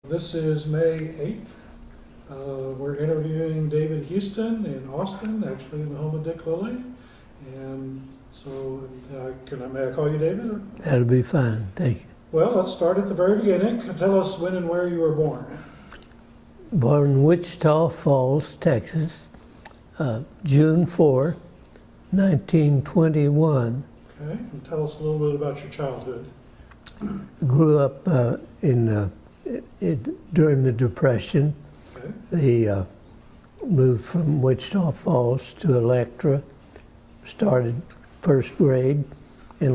This is May 8th. We're interviewing David Houston in Austin, actually in the home of Dick Lilly. And so, may I call you David? Or? That'll be fine, thank you. Well, let's start at the very beginning. Tell us when and where you were born. Born in Wichita Falls, Texas, June 4, 1921. Okay, and tell us a little bit about your childhood. Grew up during the Depression. Okay. They moved from Wichita Falls to Electra, started first grade in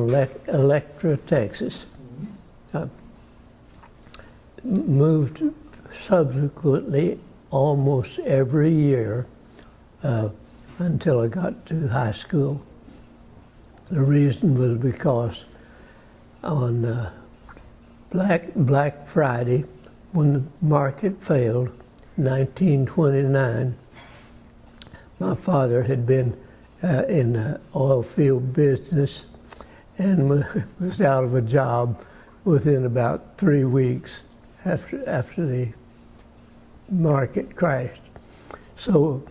Electra, Texas. Moved subsequently almost every year until I got to high school. The reason was because on Black Friday, when the market failed, 1929, my father had been in the oil field business and was out of a job within about 3 weeks after the market crashed. So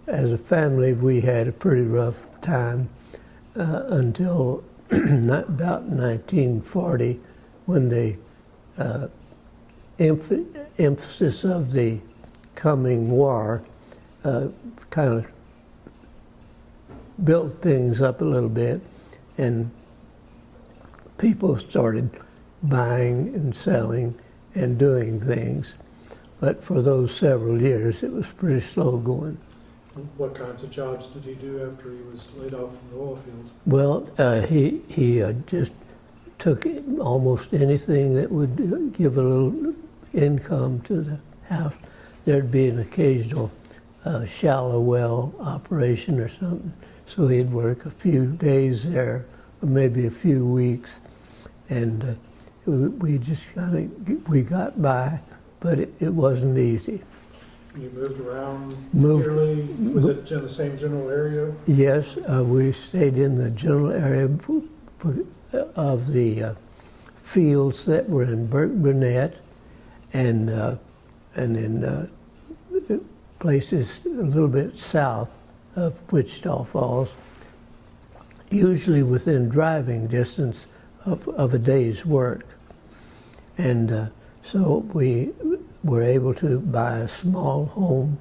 as a family, we had a pretty rough time until about 1940, when the emphasis of the coming war kind of built things up a little bit, and people started buying and selling and doing things. But for those several years, it was pretty slow going. What kinds of jobs did he do after he was laid off from the oil field? Well, he just took almost anything that would give a little income to the house. There'd be an occasional shallow well operation or something. So he'd work a few days there, or maybe a few weeks, and we just we got by, but it wasn't easy. You moved around yearly? Was it in the same general area? Yes, we stayed in the general area of the fields that were in Burke Burnett, and in places a little bit south of Wichita Falls, usually within driving distance of a day's work. And so we were able to buy a small home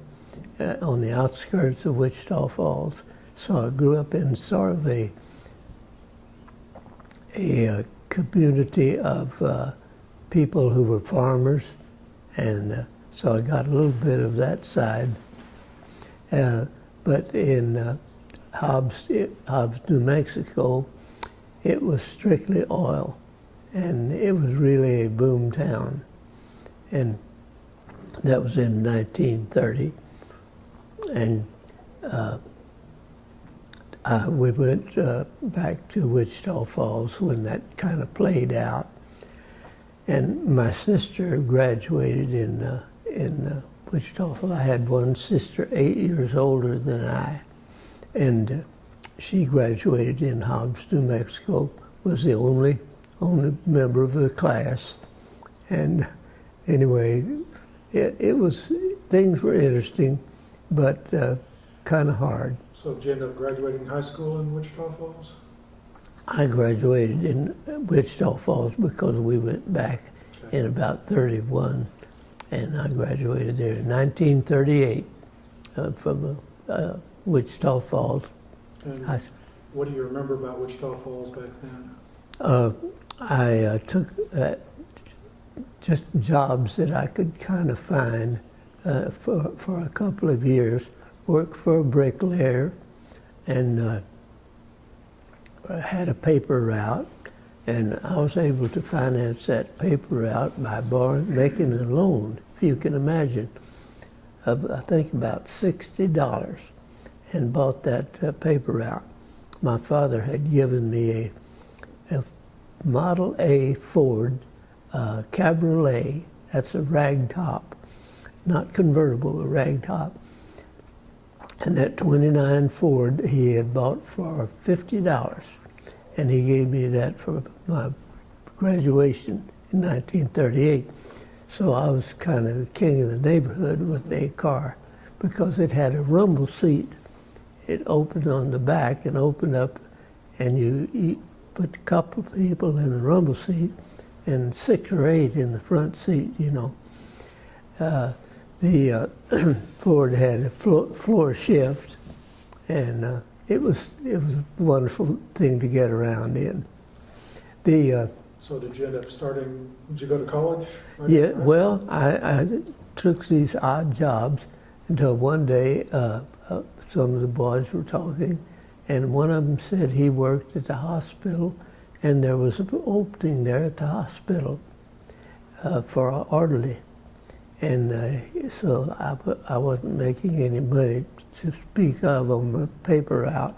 on the outskirts of Wichita Falls. So I grew up in sort of a community of people who were farmers, and so I got a little bit of that side. But in Hobbs, New Mexico, it was strictly oil, and it was really a boom town. And that was in 1930. And we went back to Wichita Falls when that kind of played out. And my sister graduated in Wichita Falls. I had one sister 8 years older than I, and she graduated in Hobbs, New Mexico, was the only member of the class. And anyway, things were interesting, but kind of hard. So did you end up graduating high school in Wichita Falls? I graduated in Wichita Falls because we went back in about 31, and I graduated there in 1938 from Wichita Falls. And what do you remember about Wichita Falls back then? I took just jobs that I could kind of find for a couple of years. Worked for a bricklayer, and had a paper route, and I was able to finance that paper route by making a loan, if you can imagine, of I think about $60, and bought that paper route. My father had given me a Model A Ford Cabriolet. That's a ragtop, not convertible, a ragtop. And that 29 Ford he had bought for $50. And he gave me that for my graduation in 1938. So I was kind of the king of the neighborhood with a car because it had a rumble seat. It opened on the back and opened up, and you put a couple of people in the rumble seat and 6 or 8 in the front seat, you know. The Ford had a floor shift, and it was a wonderful thing to get around in. So did you end up did you go to college? Right Yeah, after high well, I took these odd jobs until one day some of the boys were talking, and one of them said he worked at the hospital, and there was an opening there at the hospital for an orderly. And so I wasn't making any money to speak of on the paper route.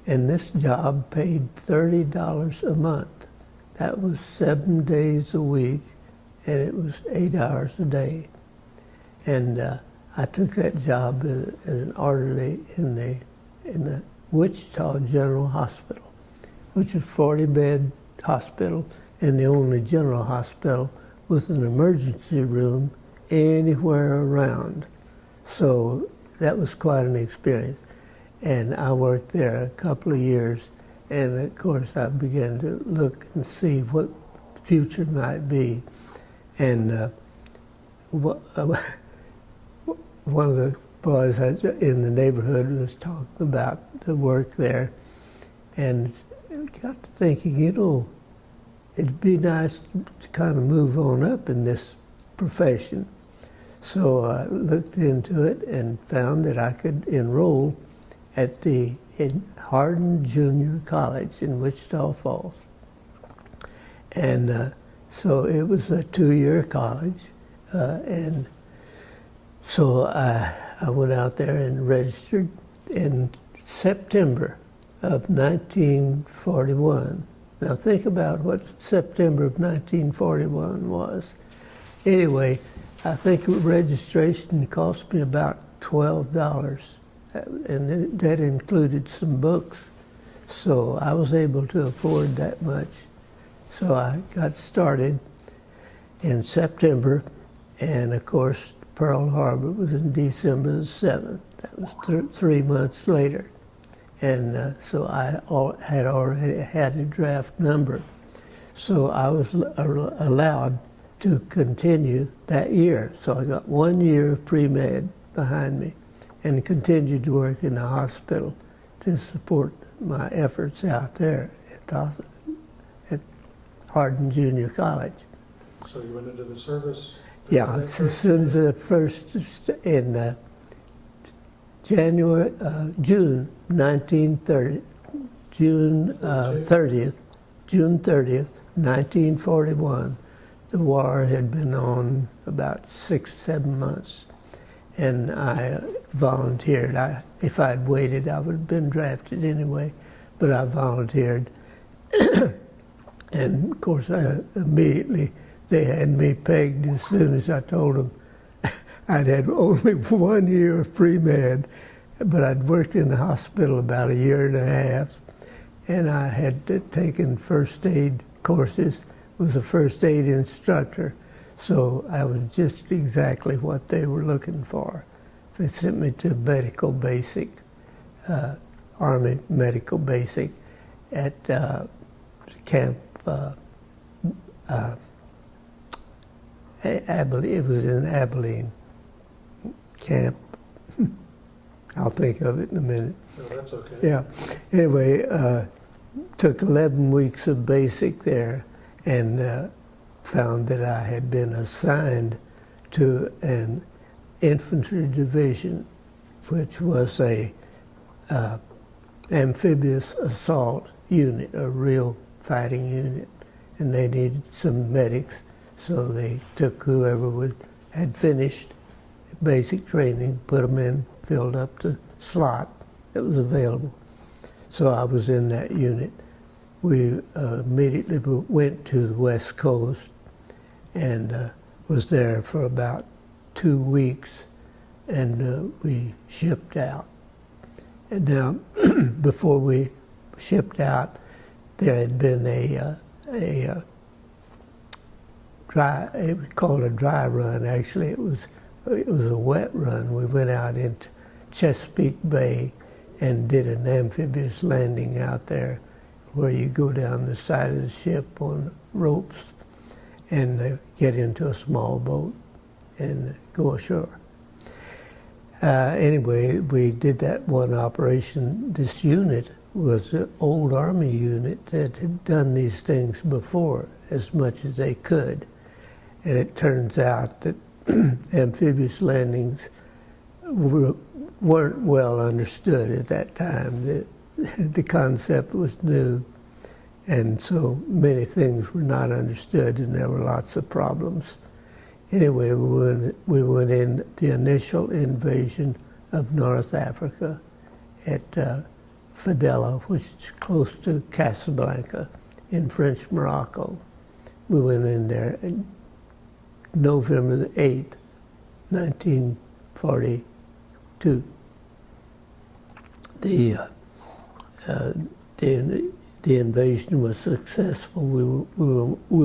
And this job paid $30 a month. That was 7 days a week, and it was 8 hours a day. And I took that job as an orderly in the Wichita General Hospital, which is a 40-bed hospital and the only general hospital with an emergency room anywhere around. So that was quite an experience. And I worked there a couple of years, and of course I began to look and see what the future might be. And one of the boys in the neighborhood was talking about the work there, and got to thinking, you know, it'd be nice to kind of move on up in this profession. So I looked into it and found that I could enroll at in Hardin Junior College in Wichita Falls. And so it was a 2-year college, and so I went out there and registered in September of 1941. Now think about what September of 1941 was. Anyway, I think registration cost me about $12, and that included some books. So I was able to afford that much. So I got started in September, and of course Pearl Harbor was in December the 7th. That was 3 months later. And so I had already had a draft number. So I was allowed to continue that year. So I got 1 year of pre-med behind me and continued to work in the hospital to support my efforts out there at Hardin Junior College. So you went into the service? Yeah, as soon as the first, in June 1930, June 30th, 1941, the war had been on about 6, 7 months, and I volunteered. If I'd waited, I would have been drafted anyway, but I volunteered. And of course, immediately they had me pegged as soon as I told them I'd had only 1 year of pre-med, but I'd worked in the hospital about 1.5 years, and I had taken first aid courses, was a first aid instructor, so I was just exactly what they were looking for. They sent me to medical basic, Army medical basic at camp Abilene. It was in Abilene camp. I'll think of it in a minute. No, that's okay. Yeah. Anyway, took 11 weeks of basic there, and found that I had been assigned to an infantry division, which was a amphibious assault unit, a real fighting unit, and they needed some medics, so they took whoever had finished basic training, put them in, filled up the slot that was available. So I was in that unit. We immediately went to the West Coast and was there for about 2 weeks, and we shipped out. And now, before we shipped out, there had been a dry. It was called a dry run. Actually, it was a wet run. We went out into Chesapeake Bay and did an amphibious landing out there, where you go down the side of the ship on ropes and get into a small boat and go ashore. Anyway, we did that one operation. This unit was an old Army unit that had done these things before as much as they could. And it turns out that amphibious landings weren't well understood at that time. The concept was new, and so many things were not understood, and there were lots of problems. Anyway, we went in the initial invasion of North Africa at Fadela, which is close to Casablanca in French Morocco. We went in there on November the 8th, 1942. The invasion was successful. We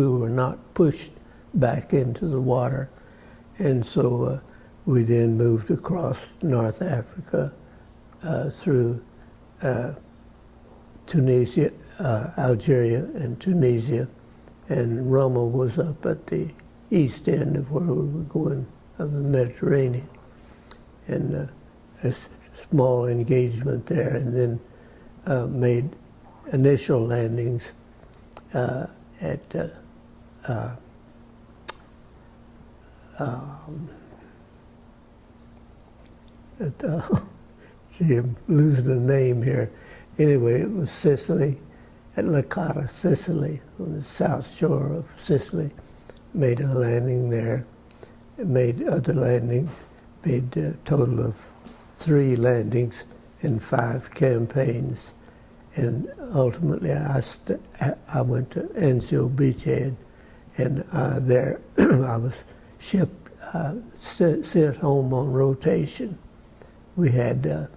were not pushed back into the water, and so we then moved across North Africa through Tunisia, Algeria, and Tunisia, and Roma was up at the east end of where we were going, of the Mediterranean, and a small engagement there, and then made initial landings at see, I'm losing the name here. Anyway, it was Sicily, at Licata, Sicily, on the south shore of Sicily. Made a landing there, made other landings, made a total of 3 landings in 5 campaigns. And ultimately, I went to Anzio Beachhead, and there I was shipped, sent home on rotation. We had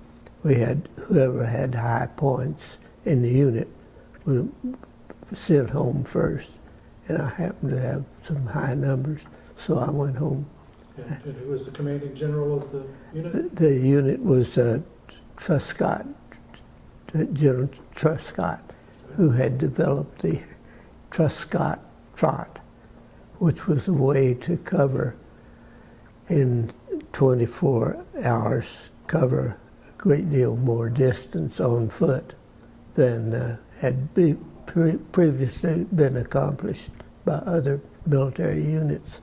whoever had high points in the unit was sent home first, and I happened to have some high numbers, so I went home. And who was the commanding general of the unit? The unit was Truscott, General Truscott, who had developed the Truscott Trot, which was a way to cover in 24 hours, cover a great deal more distance on foot than had previously been accomplished by other military units.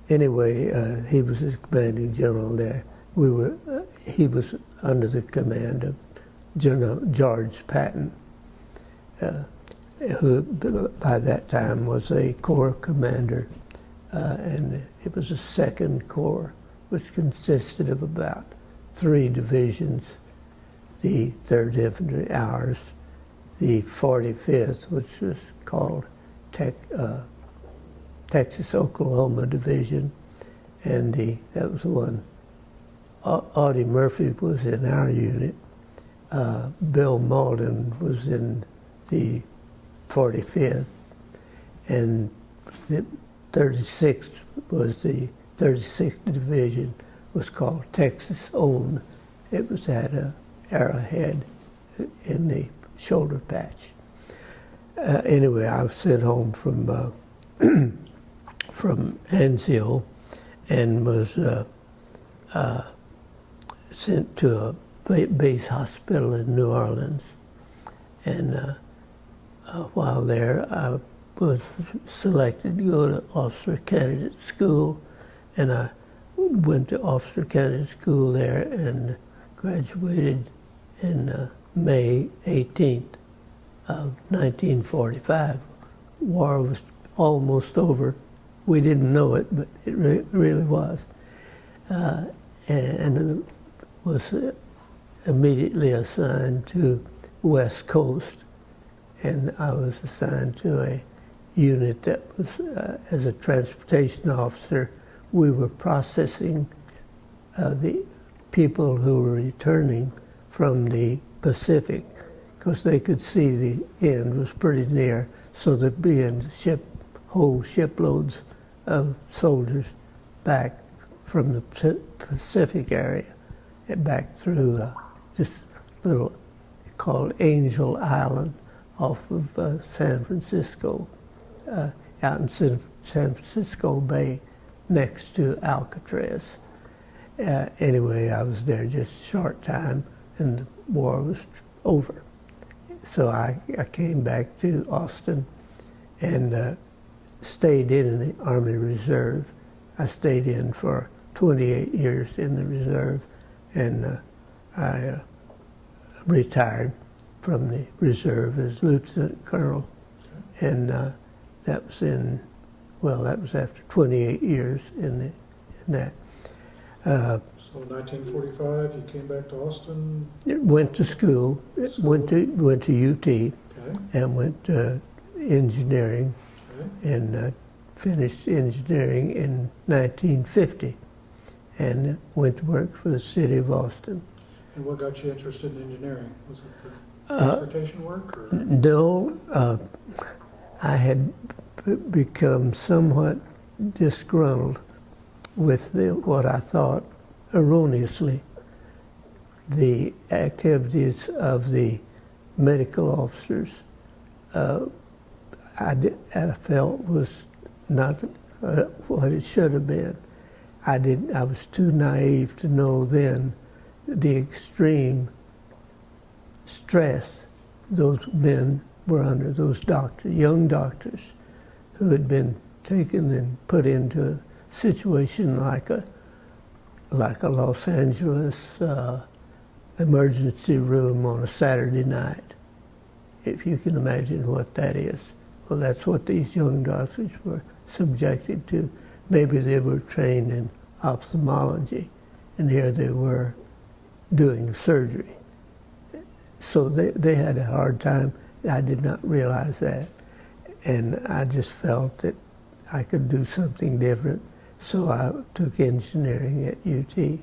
Anyway, he was the commanding general there. He was under the command of General George Patton, who by that time was a corps commander, and it was a 2nd Corps, which consisted of about 3 divisions, the 3rd Infantry, ours, the 45th, which was called Texas-Oklahoma Division, and that was the one. Audie Murphy was in our unit. Bill Malden was in the 45th, and the 36th was the 36th Division, was called Texas Own. It had a arrowhead in the shoulder patch. Anyway, I was sent home from Anzio and was sent to a base hospital in New Orleans. And while there, I was selected to go to officer candidate school, and I went to officer candidate school there and graduated in May 18th of 1945. War was almost over. We didn't know it, but it really was. And was immediately assigned to West Coast, and I was assigned to a unit that was, as a transportation officer, we were processing the people who were returning from the Pacific, because they could see the end was pretty near, so they'd be in the ship whole shiploads of soldiers back from the Pacific area and back through this little called Angel Island off of San Francisco, out in San Francisco Bay next to Alcatraz. Anyway, I was there just a short time and the war was over. So I came back to Austin and stayed in the Army Reserve. I stayed in for 28 years in the reserve, and I retired from the reserve as lieutenant colonel. And that was that was after 28 years in that. So 1945, you came back to Austin? Went to school, went to UT, Okay. and went to engineering, Okay. and finished engineering in 1950, and went to work for the city of Austin. And what got you interested in engineering? Was it the transportation work? Or? No, I had become somewhat disgruntled with what I thought erroneously the activities of the medical officers. I felt was not what it should have been. I was too naive to know then the extreme stress those men were under, those young doctors who had been taken and put into a situation like a Los Angeles emergency room on a Saturday night, if you can imagine what that is. Well, that's what these young doctors were subjected to. Maybe they were trained in ophthalmology, and here they were doing surgery. So they had a hard time. I did not realize that. And I just felt that I could do something different. So I took engineering at UT. And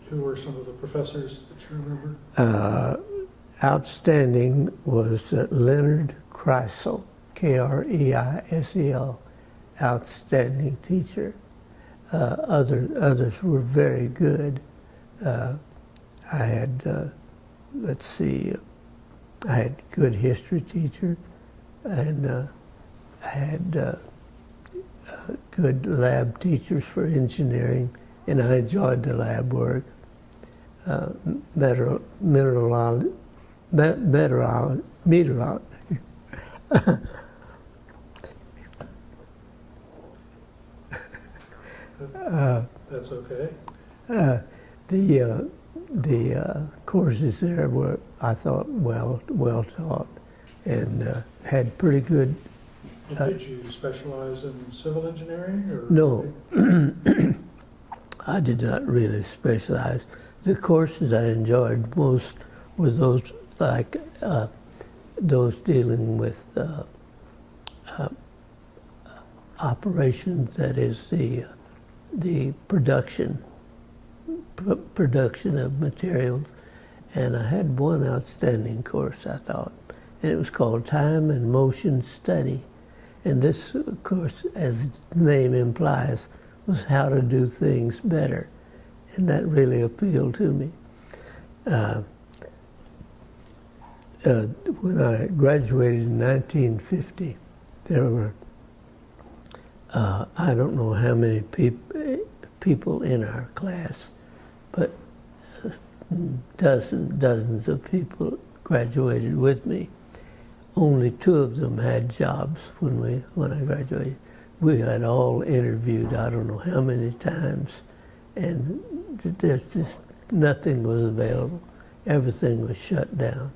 who were some of the professors that you remember? Outstanding was Leonard Kreisel, Kreisel, outstanding teacher. Others were very good. I had, I had a good history teacher, and I had good lab teachers for engineering, and I enjoyed the lab work. Meteorology. That's okay. The courses there were, I thought, well taught, and had pretty good. And did you specialize in civil engineering? Or? No, I did not really specialize. The courses I enjoyed most were those like those dealing with operations, that is the production of materials. And I had one outstanding course, I thought, and it was called Time and Motion Study. And this, of course, as the name implies, was how to do things better. And that really appealed to me. When I graduated in 1950, there were, I don't know how many people in our class, but dozens of people graduated with me. Only 2 of them had jobs when I graduated. We had all interviewed, I don't know how many times, and there's just nothing was available. Everything was shut down.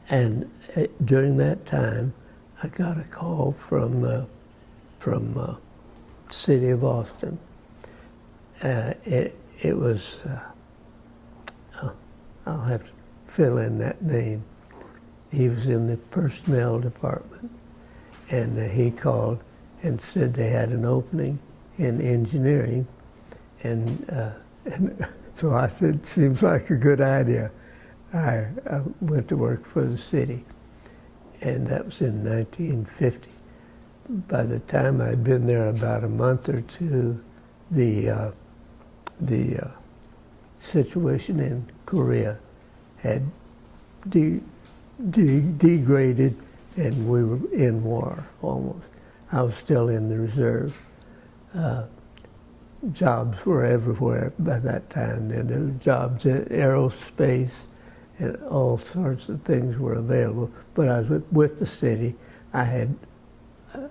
And during that time, I got a call from city of Austin. It was, I'll have to fill in that name. He was in the personnel department, and he called and said they had an opening in engineering, and so I said, seems like a good idea. I went to work for the city, and that was in 1950. by the time I'd been there about a month or two, the situation in Korea had degraded, and we were in war almost. I was still in the reserve. Jobs were everywhere by that time, and there were jobs in aerospace, and all sorts of things were available. But I was with the city. I had I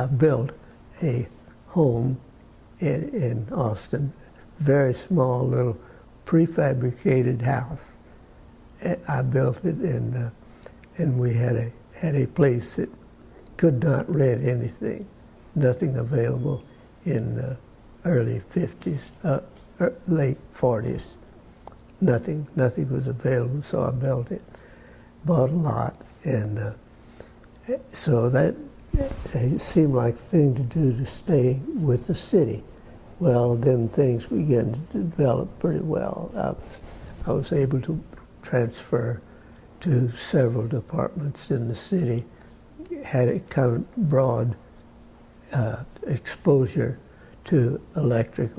built a home in Austin, very small little prefabricated house. I built it, and we had a place that could not rent anything, nothing available in early 50s, late 40s. Nothing was available, so I built it, bought a lot, and so that seemed like the thing to do to stay with the city. Well, then things began to develop pretty well. I was able to transfer to several departments in the city, had a kind of broad exposure to the electric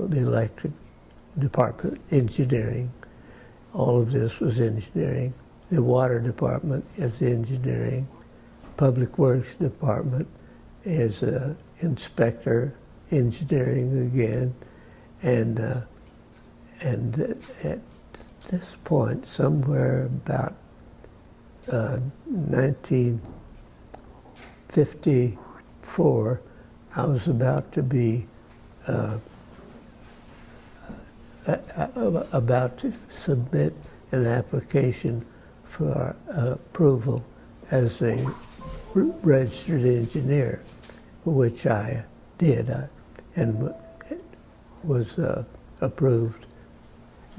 department, engineering. All of this was engineering. The water department is engineering. Public Works department is inspector, engineering again. And at this point, somewhere about 1954, I was about to be about to submit an application for approval as a registered engineer, which I did, and was approved,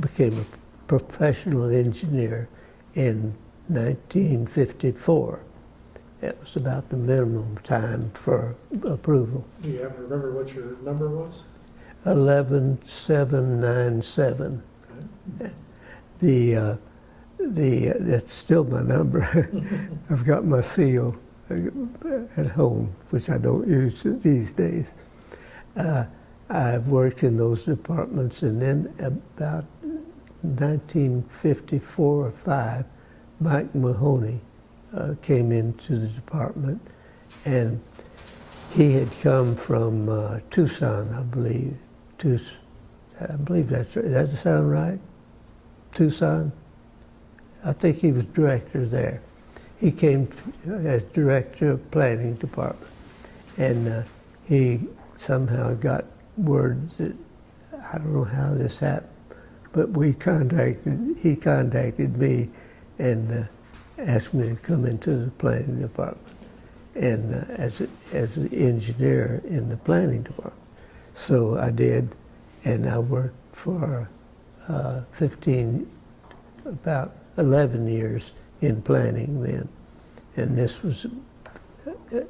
became a professional engineer in 1954. It was about the minimum time for approval. Do you happen to remember what your number was? 11797. Okay. That's still my number. I've got my seal at home, which I don't use these days. I've worked in those departments, and then about 1954 or 5, Mike Mahoney came into the department, and he had come from Tucson, I believe. I believe that's right. Does that sound right? Tucson? I think he was director there. He came as director of planning department, and he somehow got word that, I don't know how this happened, but he contacted me and asked me to come into the planning department, and as an engineer in the planning department. So I did, and I worked for about 11 years in planning then. And this was,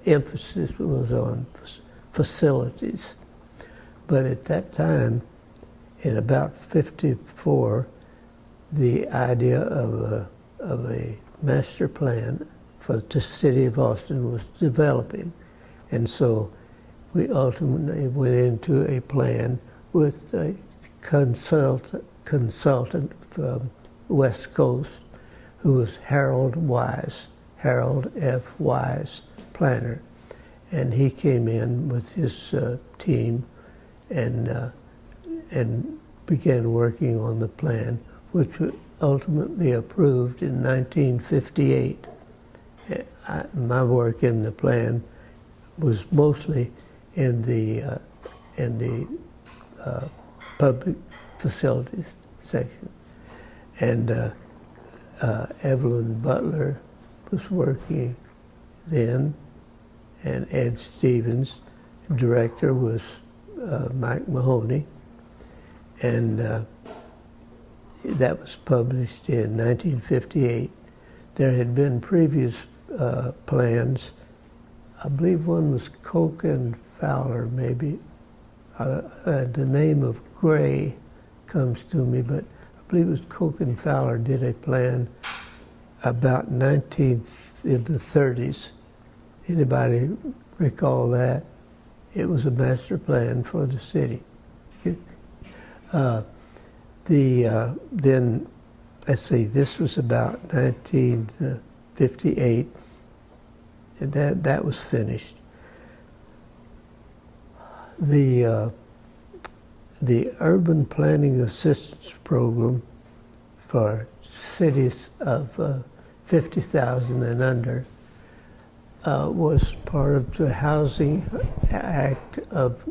emphasis was on facilities. But at that time, in about 54, the idea of a master plan for the city of Austin was developing. And so we ultimately went into a plan with a consultant from West Coast, who was Harold F. Wise, planner. And he came in with his team and began working on the plan, which was ultimately approved in 1958. My work in the plan was mostly in the public facilities section. And Evelyn Butler was working then, and Ed Stevens, director was Mike Mahoney, and that was published in 1958. There had been previous plans. I believe one was Koch and Fowler, maybe. The name of Gray comes to me, but I believe it was Koch and Fowler did a plan about in the 30s, Anybody recall that? It was a master plan for the city. Then, let's see, this was about 1958, and that was finished. The Urban Planning Assistance Program for cities of 50,000 and under was part of the Housing Act of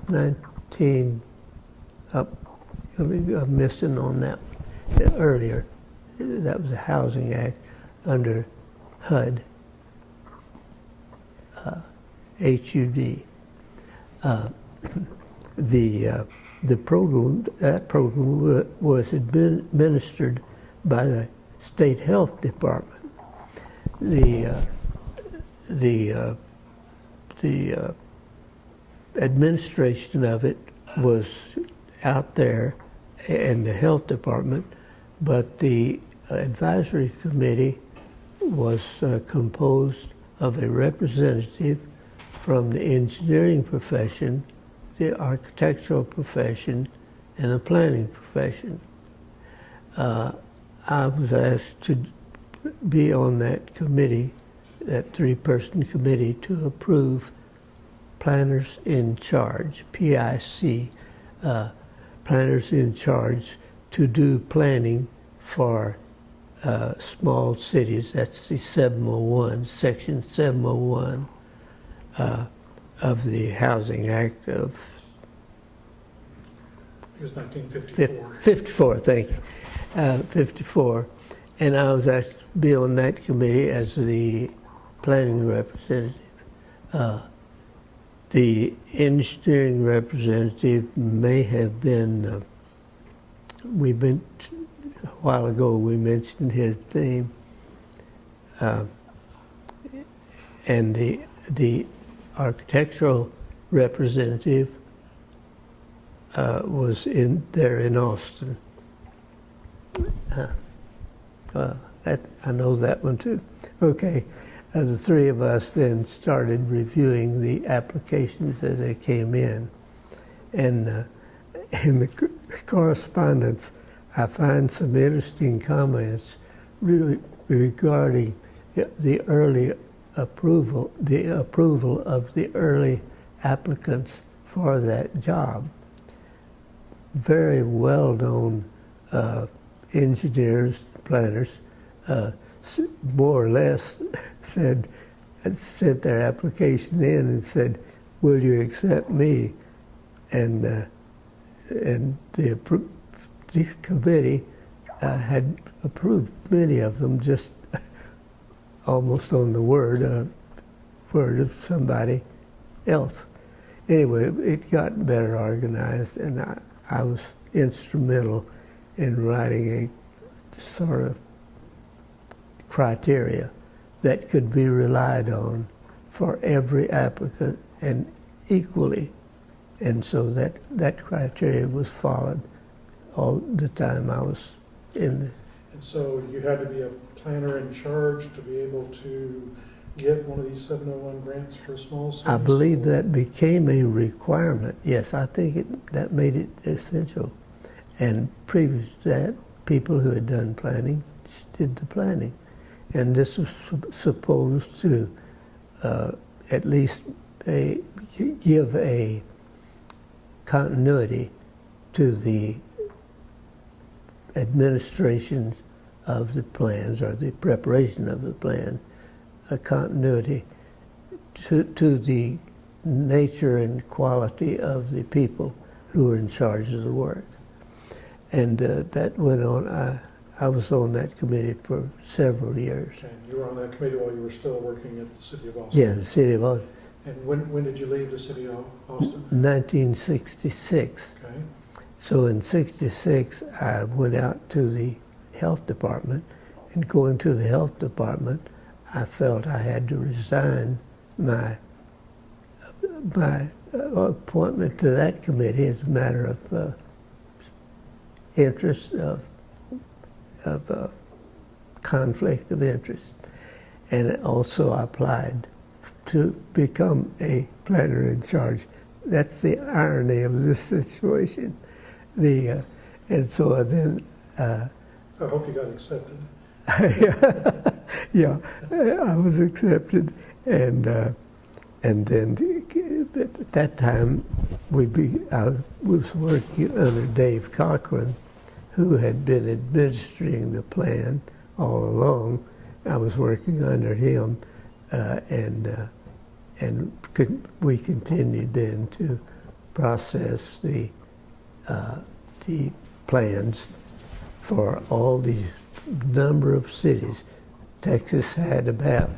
19, I'm missing on that one, earlier. That was a Housing Act under HUD, HUD. The program, that program was administered by the State Health Department. The administration of it was out there in the health department, but the advisory committee was composed of a representative from the engineering profession, the architectural profession, and the planning profession. I was asked to be on that committee, that three-person committee, to approve planners in charge, PIC, planners in charge to do planning for small cities. That's the 701, Section 701 of the Housing Act of It was 1954. 54, thank you. 54. And I was asked to be on that committee as the planning representative. The engineering representative may have been, a while ago we mentioned his name, and the architectural representative was there in Austin. I know that one too. Okay, the three of us then started reviewing the applications as they came in. And in the correspondence, I find some interesting comments really regarding the early approval, of the early applicants for that job. Very well-known engineers, planners, more or less sent their application in and said, "Will you accept me?" And the committee had approved many of them, just almost on the word of somebody else. Anyway, it got better organized, and I was instrumental in writing a sort of criteria that could be relied on for every applicant and equally. And so that criteria was followed all the time I was in the... And so you had to be a planner in charge to be able to get one of these 701 grants for small cities? I believe that became a requirement. Yes, I think that made it essential. And previous to that, people who had done planning just did the planning. And this was supposed to at least give a continuity to the administration of the plans, or the preparation of the plan, a continuity to the nature and quality of the people who were in charge of the work. And that went on. I was on that committee for several years. And you were on that committee while you were still working at the City of Austin? Yeah, the City of Austin. And when did you leave the City of Austin? 1966. Okay. So in 66, I went out to the health department, and going to the health department, I felt I had to resign my appointment to that committee as a matter of interest, of conflict of interest. And also I applied to become a planner in charge. That's the irony of this situation. And so then. I hope you got accepted. Yeah, I was accepted, and then at that time I was working under Dave Cochran, who had been administering the plan all along. I was working under him, and we continued then to process the plans for all these number of cities. Texas had about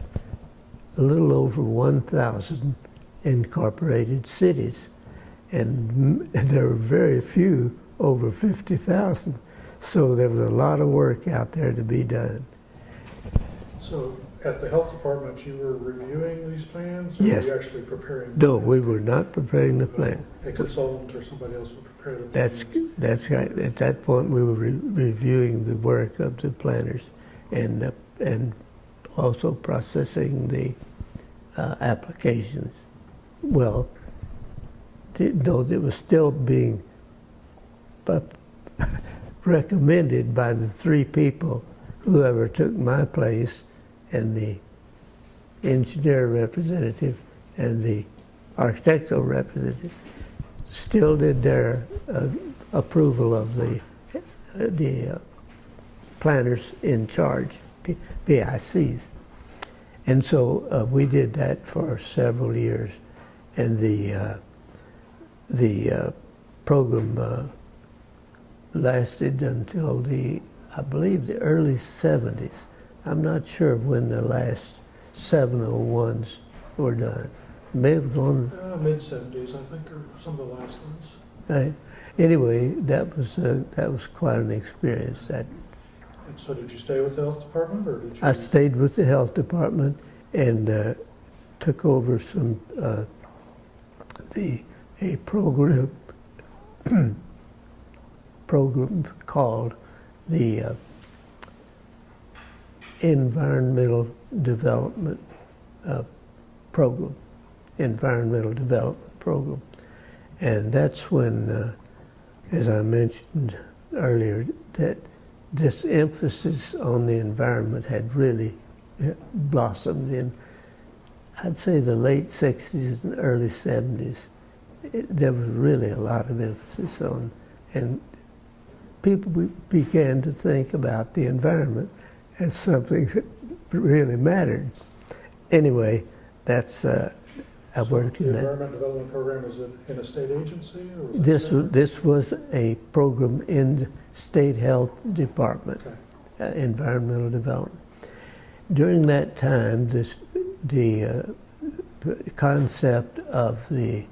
a little over 1,000 incorporated cities, and there were very few over 50,000. So there was a lot of work out there to be done. So at the health department, you were reviewing these plans? Or Yes. were you actually preparing? No, we were not preparing the plan. A consultant or somebody else would prepare the That's plans? right. At that point, we were reviewing the work of the planners, and also processing the applications. Well, though it was still being recommended by the three people, whoever took my place, and the engineer representative and the architectural representative, still did their approval of the planners in charge, PICs. And so we did that for several years, and the program lasted until I believe the early 70s. I'm not sure when the last 701s were done. May have gone Mid-70s, I think, or some of the last ones. anyway. That was quite an experience. And so did you stay with the health department, or did you? I stayed with the health department and took over some a program called the Environmental Development Program, and that's when, as I mentioned earlier, that this emphasis on the environment had really blossomed in, I'd say, the late 60s and early 70s. There was really a lot of emphasis on, and people began to think about the environment as something that really mattered. Anyway, that's, I worked in that. The Environment Development Program, is it in a state agency? Or was it This was a program in the State Health Department, okay. Environmental Development. During that time, the concept of the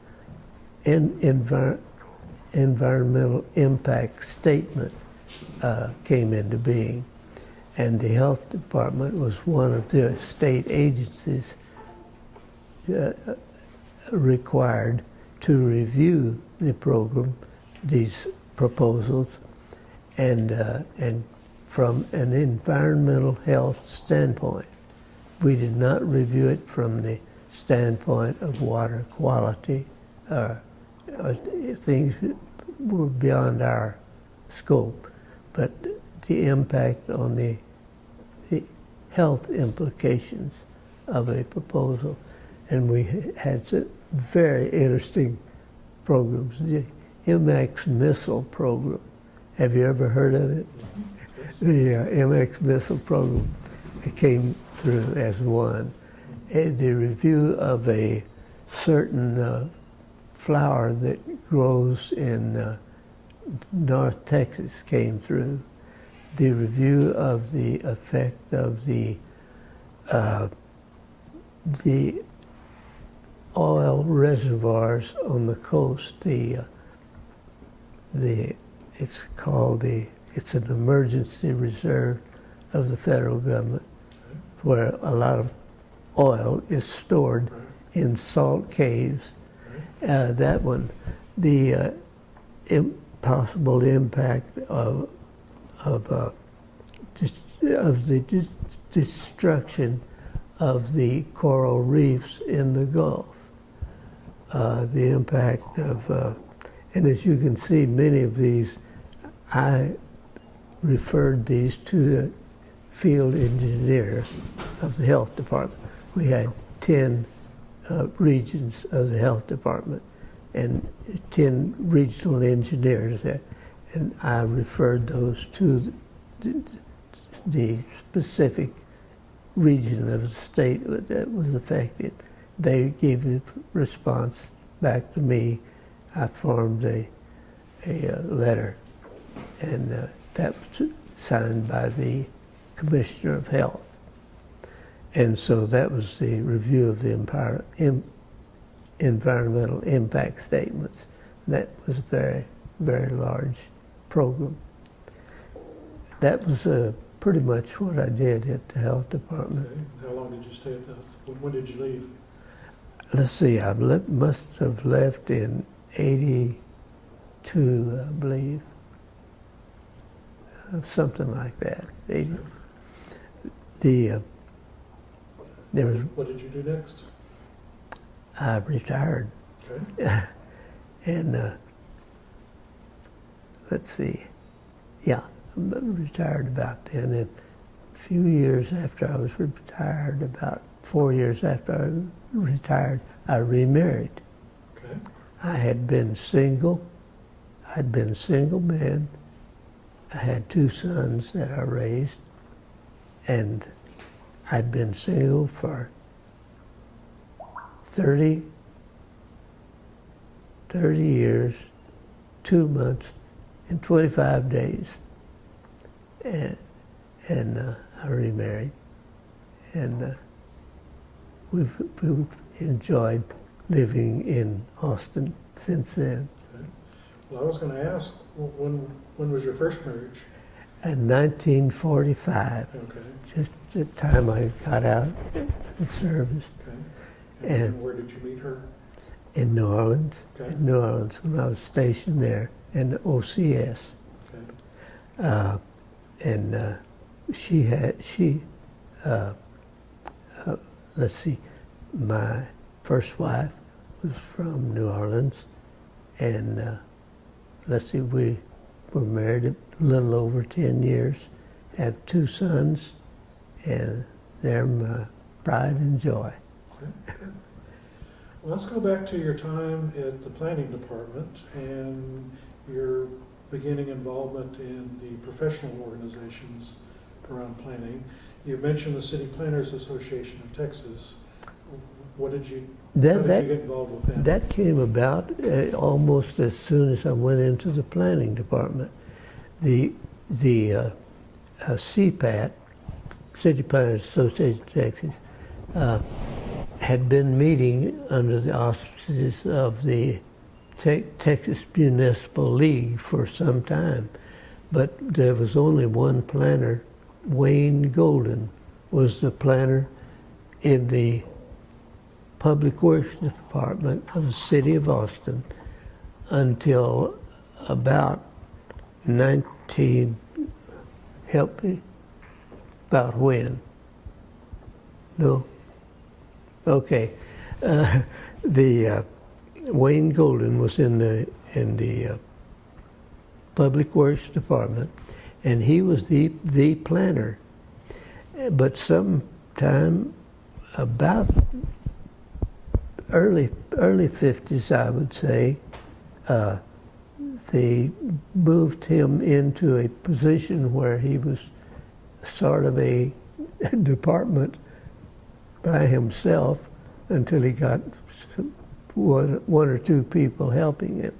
environmental impact statement came into being, and the Health Department was one of the state agencies required to review the program, these proposals, and from an environmental health standpoint. We did not review it from the standpoint of water quality, or things were beyond our scope, but the impact on the health implications of a proposal. And we had some very interesting programs. The MX missile program. Have you ever heard of it? The MX missile program came through as one. The review of a certain flower that grows in North Texas came through. The review of the effect of the oil reservoirs on the coast. It's an emergency reserve of the federal government, where a lot of oil is stored in salt caves. That one, the possible impact of the destruction of the coral reefs in the Gulf. The impact of, and as you can see, many of these, I referred these to the field engineer of the health department. We had 10 regions of the health department and 10 regional engineers there. And I referred those to the specific region of the state that was affected. They gave a response back to me. I formed a letter, and that was signed by the Commissioner of Health. And so that was the review of the environmental impact statements. That was a very, very large program. That was pretty much what I did at the health department. Okay. How long did you stay at the, when did you leave? Let's see, I must have left in '82, I believe. Something like that. 80. There was, What did you do next? I retired. Okay. And let's see, yeah, I retired about then. And a few years after I was retired, about 4 years after I retired, I remarried. Okay. I had been single. I'd been a single man. I had 2 sons that I raised, and I'd been single for 30 years, 2 months, and 25 days. And I remarried. And we've enjoyed living in Austin since then. Okay. Well, I was going to ask, when was your first marriage? In 1945, Okay. just the time I got out of service. Okay. And where did you meet her? In New Orleans. Okay. In New Orleans, when I was stationed there in the OCS. Okay. And let's see, my first wife was from New Orleans, and let's see, we were married a little over 10 years, have 2 sons, and they're my pride and joy. Okay. Well, let's go back to your time at the planning department and your beginning involvement in the professional organizations around planning. You mentioned the City Planners Association of Texas. How did you get involved with that? That came about almost as soon as I went into the planning department. The CPAT, City Planners Association of Texas, had been meeting under the auspices of the Texas Municipal League for some time, but there was only one planner. Wayne Golden was the planner in the Public Works Department of the City of Austin until about help me, about when? No? Okay. Wayne Golden was in the Public Works Department, and he was the planner. But sometime about early 50s, I would say, they moved him into a position where he was sort of a department by himself until he got one or 2 people helping him.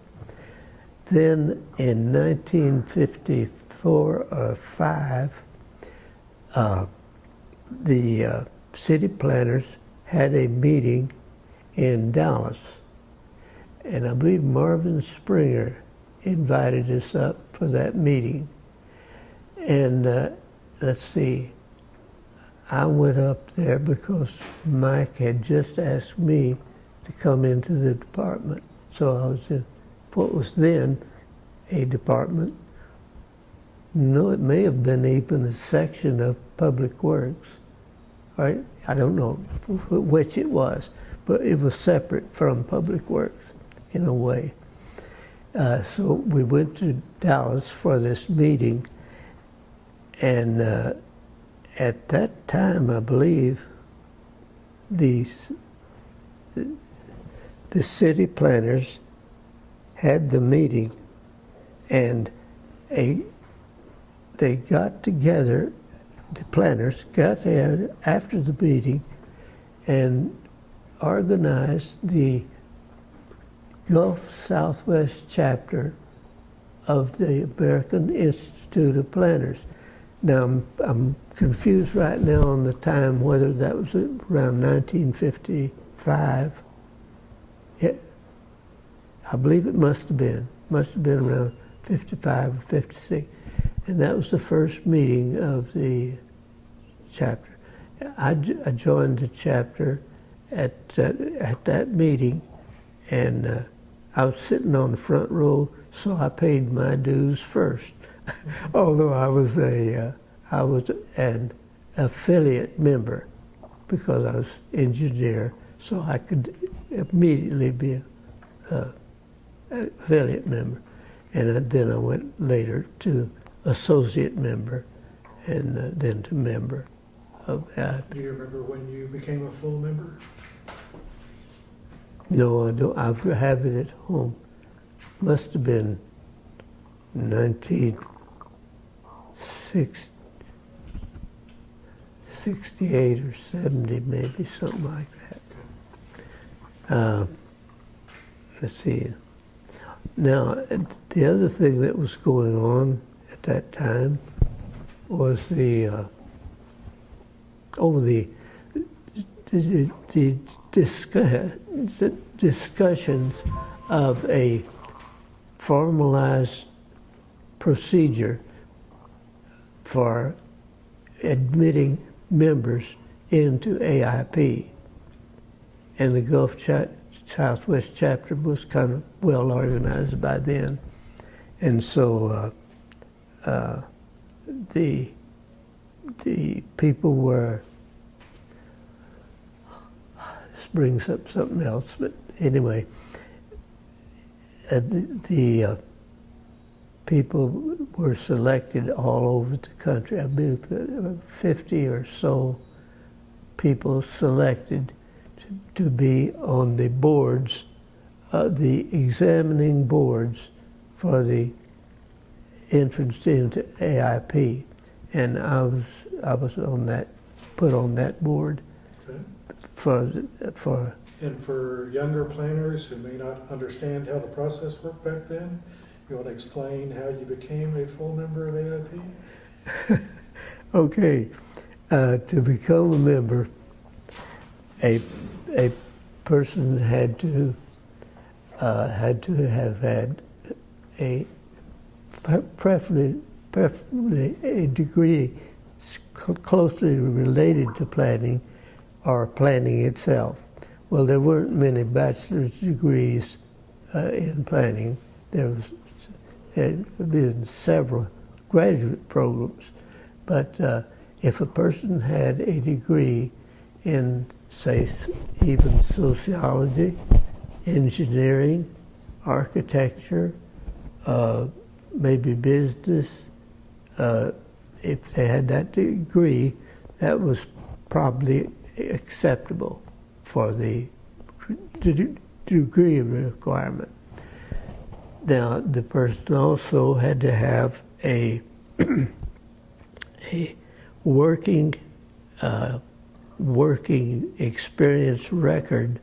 Then in 1954 or 5, the city planners had a meeting in Dallas, and I believe Marvin Springer invited us up for that meeting. And let's see, I went up there because Mike had just asked me to come into the department. So I was in what was then a department. No, it may have been even a section of Public Works. Right? I don't know which it was, but it was separate from Public Works in a way. So we went to Dallas for this meeting, and at that time, I believe, the city planners had the meeting, and they got together, the planners got together after the meeting and organized the Gulf Southwest chapter of the American Institute of Planners. Now, I'm confused right now on the time, whether that was around 1955. Yeah, I believe it must have been around 55 or 56. And that was the first meeting of the chapter. I joined the chapter at that meeting, and I was sitting on the front row, so I paid my dues first. Although I was an affiliate member, because I was engineer, so I could immediately be an affiliate member. And then I went later to associate member, and then to member of that. Do you remember when you became a full member? No, I don't. I have it at home. Must have been 1968 or 70, maybe, something like that. Let's see. Now, the other thing that was going on at that time was the discussions of a formalized procedure for admitting members into AIP. And the Gulf Southwest chapter was kind of well organized by then. And so the people were, this brings up something else, but anyway, the people were selected all over the country. I believe 50 or so people selected to be on the boards, the examining boards for the entrance into AIP, and I was on that, put on that board. Okay. For And for younger planners who may not understand how the process worked back then, you want to explain how you became a full member of AIP? Okay, to become a member, a person had to have had preferably a degree closely related to planning or planning itself. Well, there weren't many bachelor's degrees in planning. There had been several graduate programs, but if a person had a degree in, say, even sociology, engineering, architecture, maybe business, if they had that degree, that was probably acceptable for the degree requirement. Now, the person also had to have a working experience record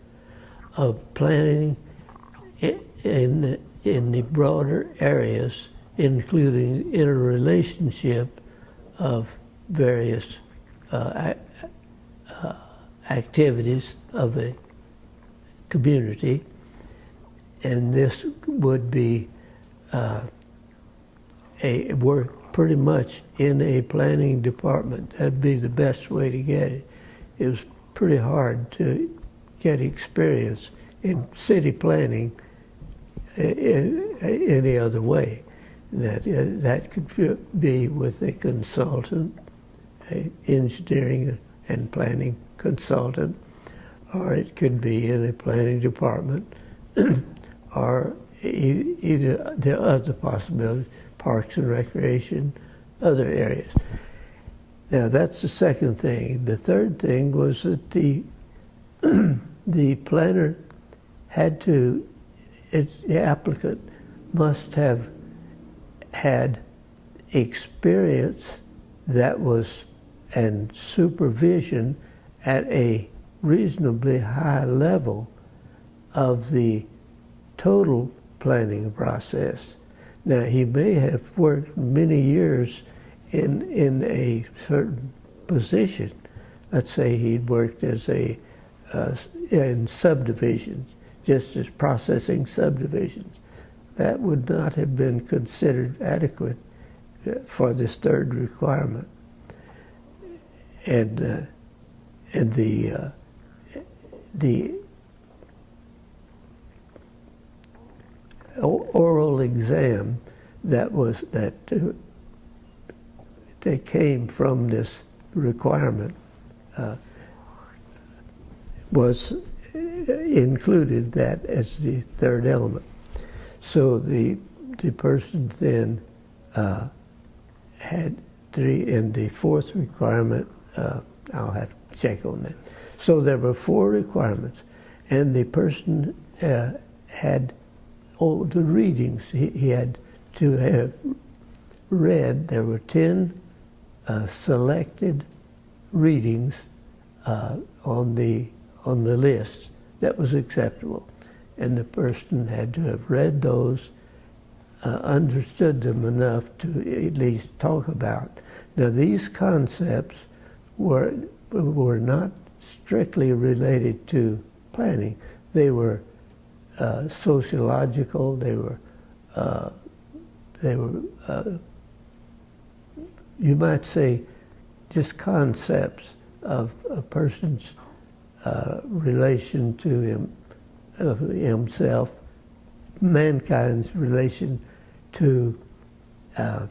of planning in the broader areas, including interrelationship of various activities of a community, and this would be a work pretty much in a planning department. That'd be the best way to get it. It was pretty hard to get experience in city planning in any other way. That could be with a consultant, engineering, and planning consultant, or it could be in a planning department, or either the other possibilities, parks and recreation, other areas. Now that's the second thing. The third thing was that the planner had to, the applicant must have had experience that was, and supervision at a reasonably high level of the total planning process. Now, he may have worked many years in a certain position. Let's say he'd worked as in subdivisions, just as processing subdivisions. That would not have been considered adequate for this third requirement. And the oral exam that came from this requirement was included that as the third element. So the person then had three, and the fourth requirement, I'll have to check on that. So there were 4 requirements, and the person had all the readings. He had to have read, there were 10 selected readings on the list that was acceptable. And the person had to have read those, understood them enough to at least talk about. Now these concepts were not strictly related to planning. They were sociological. They were you might say just concepts of a person's relation to himself, mankind's relation to the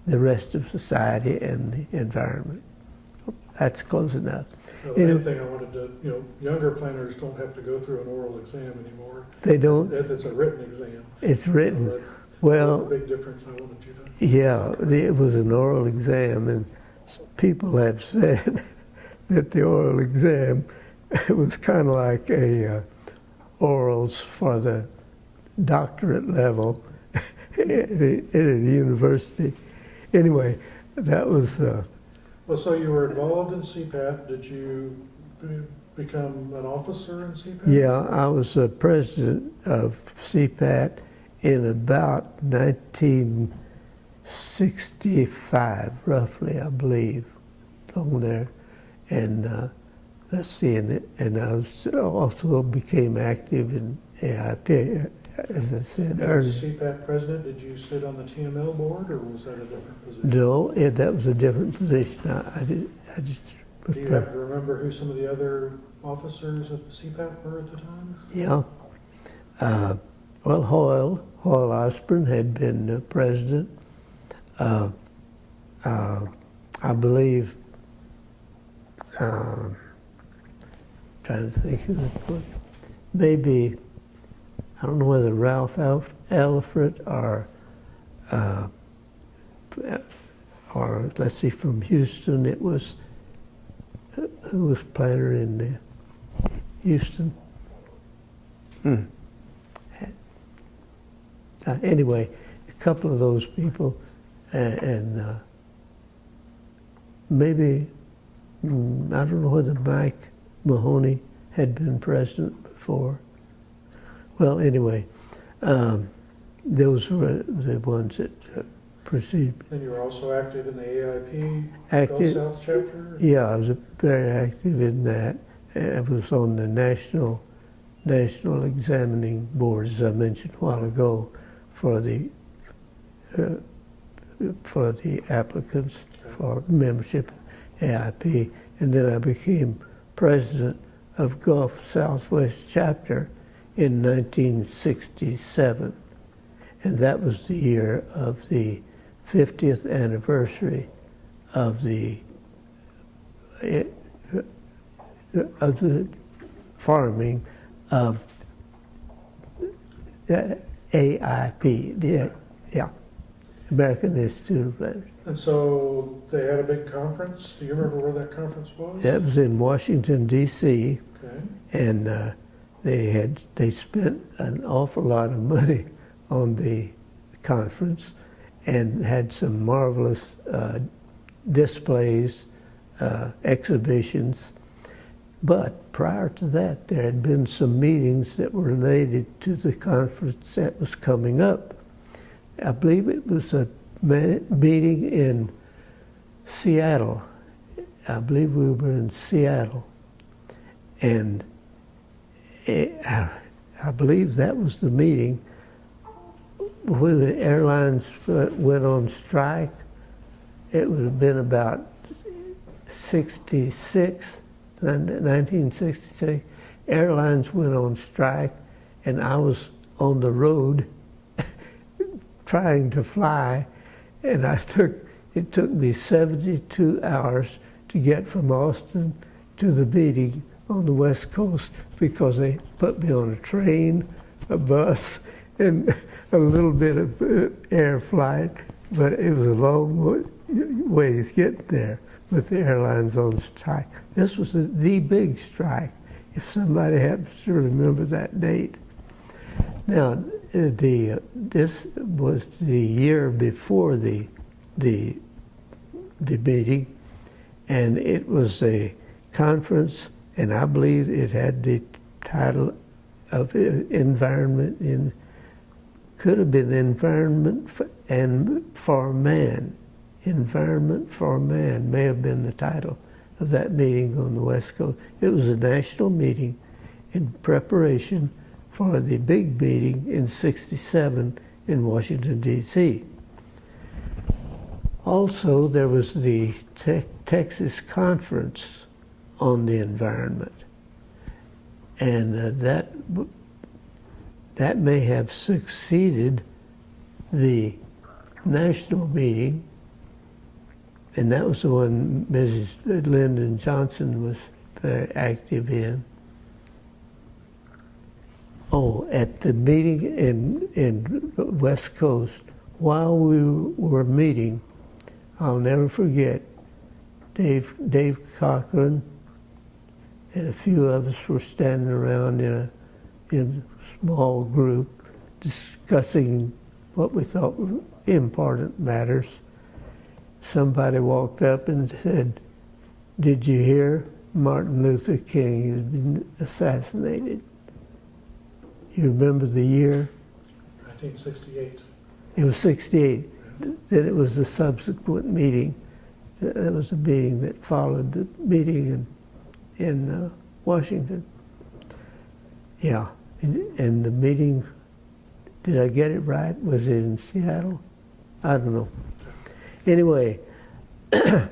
rest of society and the environment. That's close enough. Well, the main thing I wanted to, younger planners don't have to go through an oral exam anymore. They don't? It's a written exam. It's written. So that's well, the big difference I wanted you to. Yeah, it was an oral exam, and people have said that the oral exam, it was kind of like a orals for the doctorate level at a university. Anyway, that was... Well, so you were involved in CPAT. Did you become an officer in CPAT? Yeah, I was the president of CPAT in about 1965, roughly, I believe, along there. And let's see, and I also became active in AIP, as I said earlier. As CPAT president, did you sit on the TML board, or was that a different position? No, that was a different position. I just. Do you happen to remember who some of the other officers of CPAT were at the time? Yeah. Well, Hoyle Osborne had been president. I believe, trying to think who it was, maybe, I don't know whether Ralph Elfrit or let's see, from Houston, it was, who was planner in Houston? Anyway, a couple of those people, and maybe, I don't know whether Mike Mahoney had been president before. Well, anyway, those were the ones that proceeded. And you were also active in the AIP Active, Gulf South chapter? Yeah, I was very active in that. I was on the National Examining Board, as I mentioned a while ago, for the applicants for membership in AIP, and then I became president of Gulf Southwest chapter in 1967, and that was the year of the 50th anniversary of the of the farming of AIP, American Institute of Planners. And so they had a big conference. Do you remember where that conference was? That was in Washington, D.C., Okay. and they spent an awful lot of money on the conference and had some marvelous displays, exhibitions. But prior to that, there had been some meetings that were related to the conference that was coming up. I believe it was a meeting in Seattle. I believe we were in Seattle. And I believe that was the meeting when the airlines went on strike. It would have been about 1966. Airlines went on strike, and I was on the road trying to fly, and it took me 72 hours to get from Austin to the meeting on the West Coast because they put me on a train, a bus, and a little bit of air flight, but it was a long ways getting there with the airlines on strike. This was the big strike, if somebody happens to remember that date. Now, this was the year before the meeting, and it was a conference, and I believe it had the title of Environment could have been Environment for Man. Environment for Man may have been the title of that meeting on the West Coast. It was a national meeting in preparation for the big meeting in '67 in Washington, D.C. Also, there was the Texas Conference on the Environment, and that may have succeeded the national meeting, and that was the one Mrs. Lyndon Johnson was very active in. Oh, at the meeting in West Coast, while we were meeting, I'll never forget, Dave Cochran and a few of us were standing around in a small group discussing what we thought were important matters. Somebody walked up and said, "Did you hear Martin Luther King has been assassinated?" You remember the year? 1968. It was 68. Then it was the subsequent meeting. That was the meeting that followed the meeting in Washington. Yeah, and the meeting, did I get it right? Was it in Seattle? I don't know. Anyway. Well,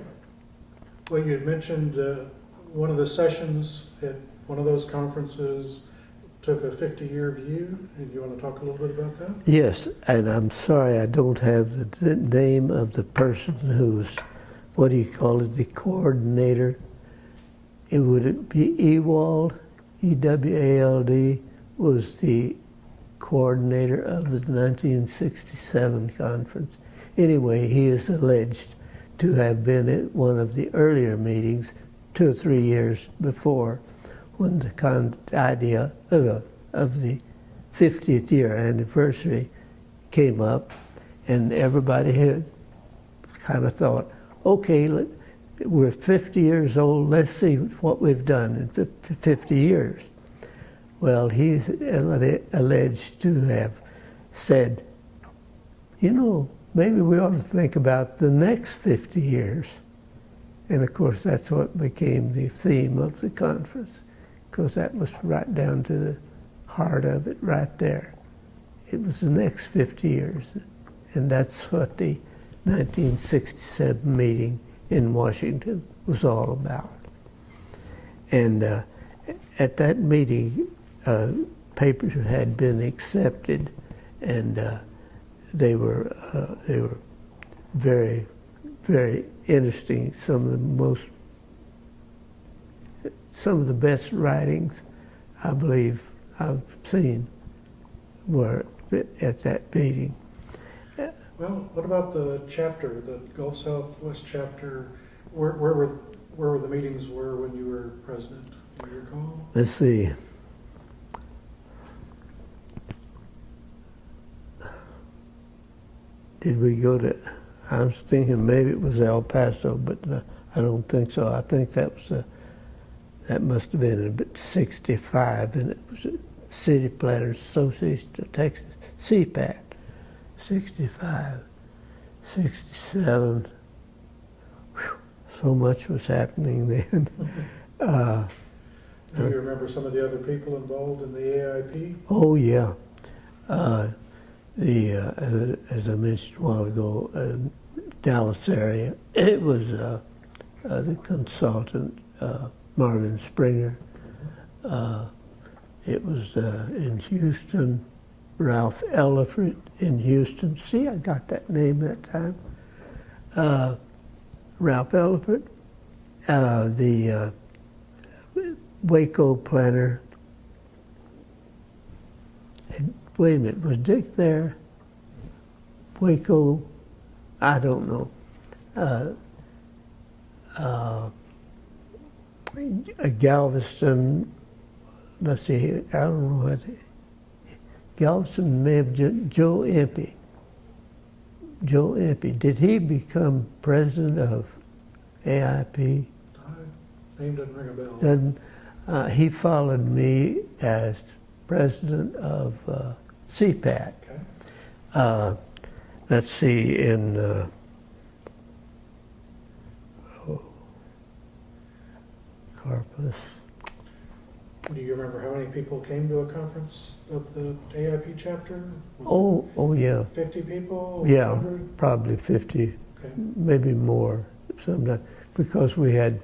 you had mentioned one of the sessions at one of those conferences took a 50-year view, and you want to talk a little bit about that? Yes, and I'm sorry I don't have the name of the person who's, what do you call it, the coordinator. It would be Ewald, E-W-A-L-D, was the coordinator of the 1967 conference. Anyway, he is alleged to have been at one of the earlier meetings 2 or 3 years before, when the idea of the 50th year anniversary came up, and everybody had kind of thought, okay, we're 50 years old, let's see what we've done in 50 years. Well, he's alleged to have said, you know, maybe we ought to think about the next 50 years. And of course, that's what became the theme of the conference, because that was right down to the heart of it right there. It was the next 50 years. And that's what the 1967 meeting in Washington was all about. And at that meeting, papers had been accepted, and they were very, very interesting. Some of the most some of the best writings I believe I've seen were at that meeting. Well, what about the chapter, the Gulf Southwest chapter? Where were the meetings when you were president? Do you recall? Let's see. Did we go to, I was thinking maybe it was El Paso, but I don't think so. I think that must have been in 65, and it was City Planners Association of Texas, CPAT, 65, 67. Whew, so much was happening then. Do you remember some of the other people involved in the AIP? Oh, yeah. As I mentioned a while ago, Dallas area, it was the consultant, Marvin Springer. It was in Houston, Ralph Elliford in Houston. See, I got that name that time. Ralph Elliford, the Waco planner. And wait a minute, was Dick there? Waco, I don't know. Galveston, let's see, I don't know what. Galveston may have Joe Empey. Joe Empey, did he become president of AIP? Name doesn't ring a bell. He followed me as president of CPAC. Okay. Let's see, in Corpus. Do you remember how many people came to a conference of the AIP chapter? Oh yeah. 50 people? Yeah, 100? probably 50, Okay. maybe more sometimes, because we had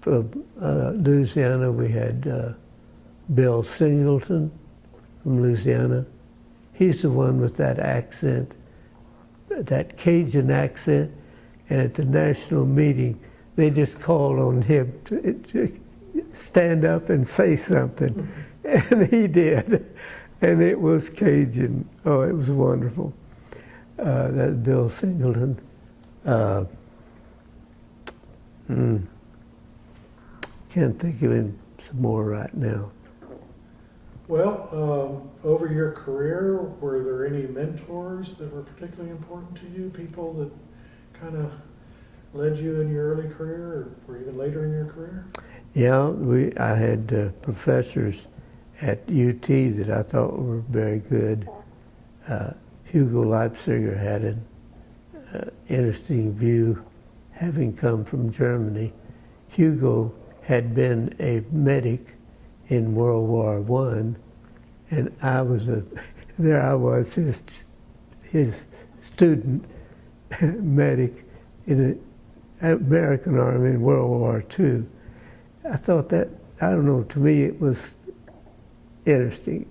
Louisiana, we had Bill Singleton from Louisiana. He's the one with that accent, that Cajun accent, and at the national meeting, they just called on him to stand up and say something, and he did, and it was Cajun. Oh, it was wonderful. That Bill Singleton. Can't think of him some more right now. Well, over your career, were there any mentors that were particularly important to you? People that kind of led you in your early career or even later in your career? Yeah, I had professors at UT that I thought were very good. Hugo Leipziger had an interesting view, having come from Germany. Hugo had been a medic in World War I, and I was there I was, his student medic in the American Army in World War II. I thought that, I don't know, to me it was interesting.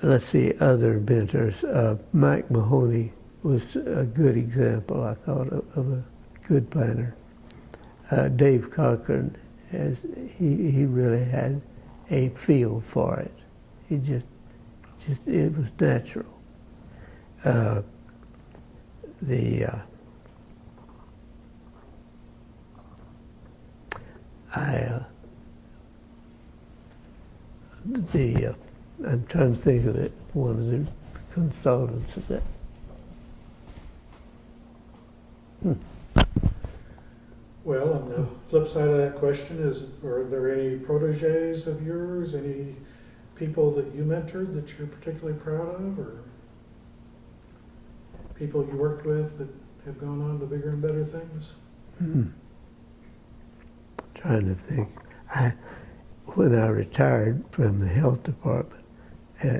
Let's see, other mentors. Mike Mahoney was a good example, I thought, of a good planner. Dave Cochran, he really had a feel for it. He just it was natural. I'm trying to think of it, one of the consultants of that. Well, on the flip side of that question is, are there any proteges of yours, any people that you mentored that you're particularly proud of, or people you worked with that have gone on to bigger and better things? Trying to think. When I retired from the health department, I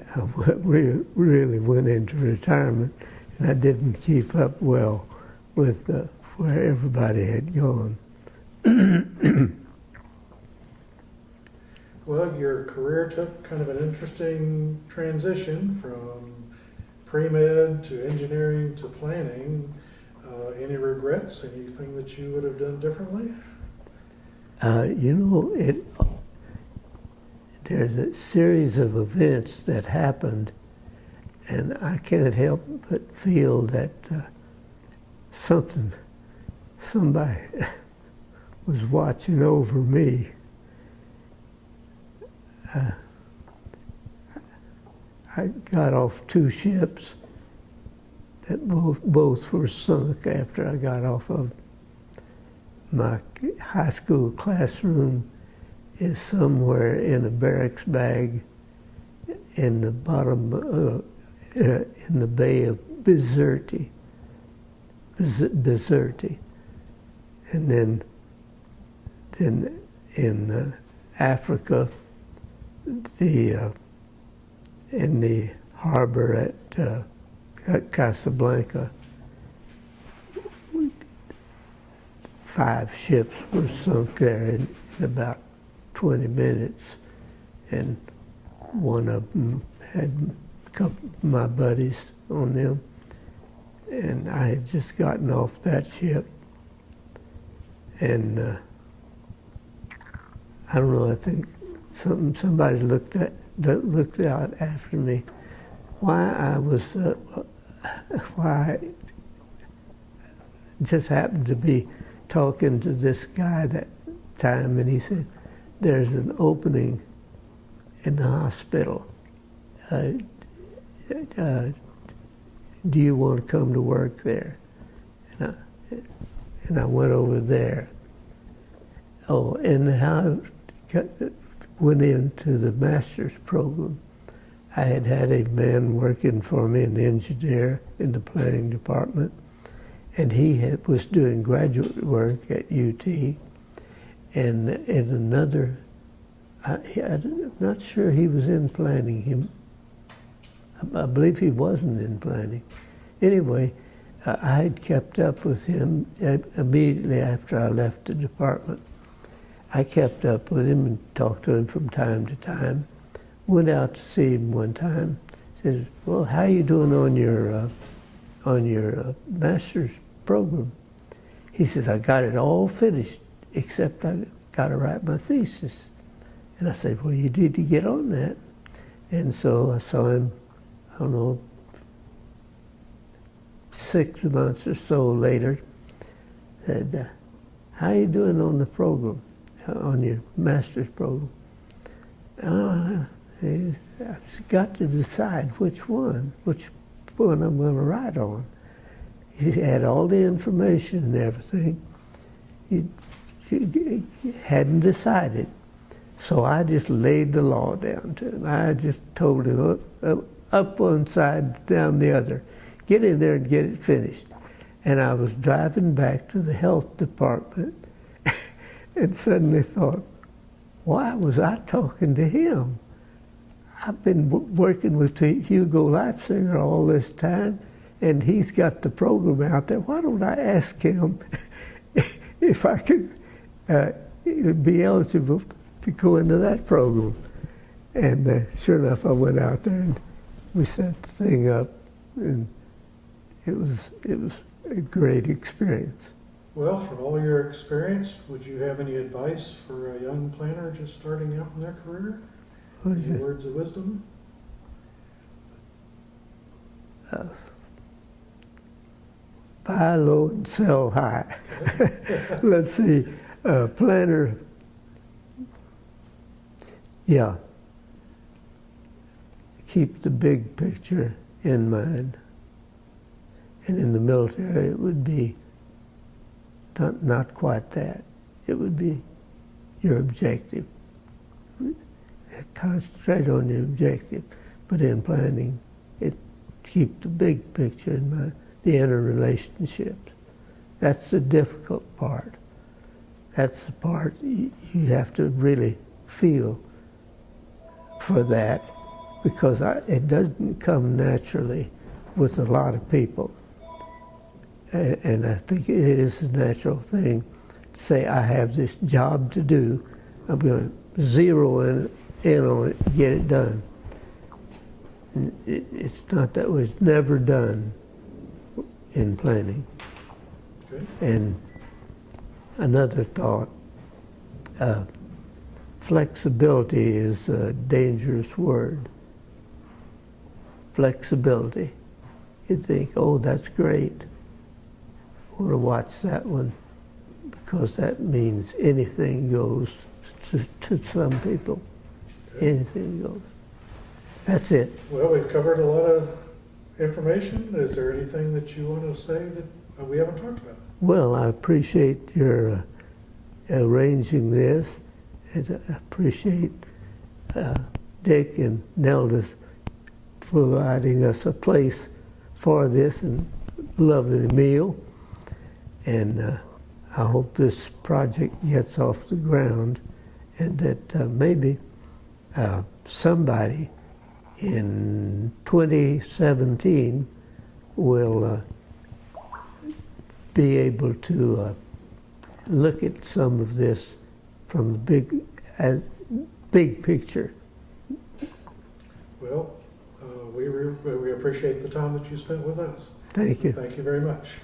really went into retirement, and I didn't keep up well with where everybody had gone. Well, your career took kind of an interesting transition from pre-med to engineering to planning. Any regrets? Anything that you would have done differently? You know, there's a series of events that happened, and I can't help but feel that somebody was watching over me. I got off 2 ships that both were sunk after I got off of my high school classroom. Is somewhere in a barracks bag in the bottom, in the Bay of Bizerti. And then in Africa, in the harbor at Casablanca, 5 ships were sunk there in about 20 minutes, and one of them had a couple of my buddies on them, and I had just gotten off that ship, and I don't know, I think somebody looked out after me. Why I just happened to be talking to this guy that time, and he said, "There's an opening in the hospital. Do you want to come to work there?" And I went over there. Oh, and how I went into the master's program. I had a man working for me, an engineer in the planning department, and he was doing graduate work at UT. And in another, I'm not sure he was in planning. I believe he wasn't in planning. Anyway, I had kept up with him immediately after I left the department. I kept up with him and talked to him from time to time. Went out to see him one time. Said, "Well, how you doing on your master's program?" He says, "I got it all finished, except I got to write my thesis." And I said, "Well, you need to get on that." And so I saw him, I don't know, 6 months or so later. Said, "How you doing on the program, on your master's program?" I've got to decide which one I'm going to write on. He had all the information and everything. He hadn't decided. So I just laid the law down to him. I just told him up one side, down the other. Get in there and get it finished. And I was driving back to the health department and suddenly thought, why was I talking to him? I've been working with Hugo Leipziger all this time, and he's got the program out there. Why don't I ask him if I could be eligible to go into that program? And sure enough, I went out there and we set the thing up, and it was a great experience. Well, from all your experience, would you have any advice for a young planner just starting out in their career? Any words of wisdom? Buy low and sell high. Let's see, planner, yeah, keep the big picture in mind. And in the military, it would be not quite that. It would be your objective. Concentrate on the objective, but in planning, keep the big picture in mind, the interrelationships. That's the difficult part. That's the part you have to really feel for that, because it doesn't come naturally with a lot of people. And I think it is a natural thing to say, I have this job to do, I'm going to zero in on it and get it done. It's not that way. It's never done in planning. Okay. And another thought, flexibility is a dangerous word. Flexibility. You think, oh, that's great. I want to watch that one because that means anything goes to some people. Okay. Anything goes. That's it. Well, we've covered a lot of information. Is there anything that you want to say that we haven't talked about? Well, I appreciate your arranging this, and I appreciate Dick and Nelda's providing us a place for this and lovely meal. And I hope this project gets off the ground and that maybe somebody in 2017 will be able to look at some of this from the big picture. Well, we appreciate the time that you spent with us. Thank you. Thank you very much.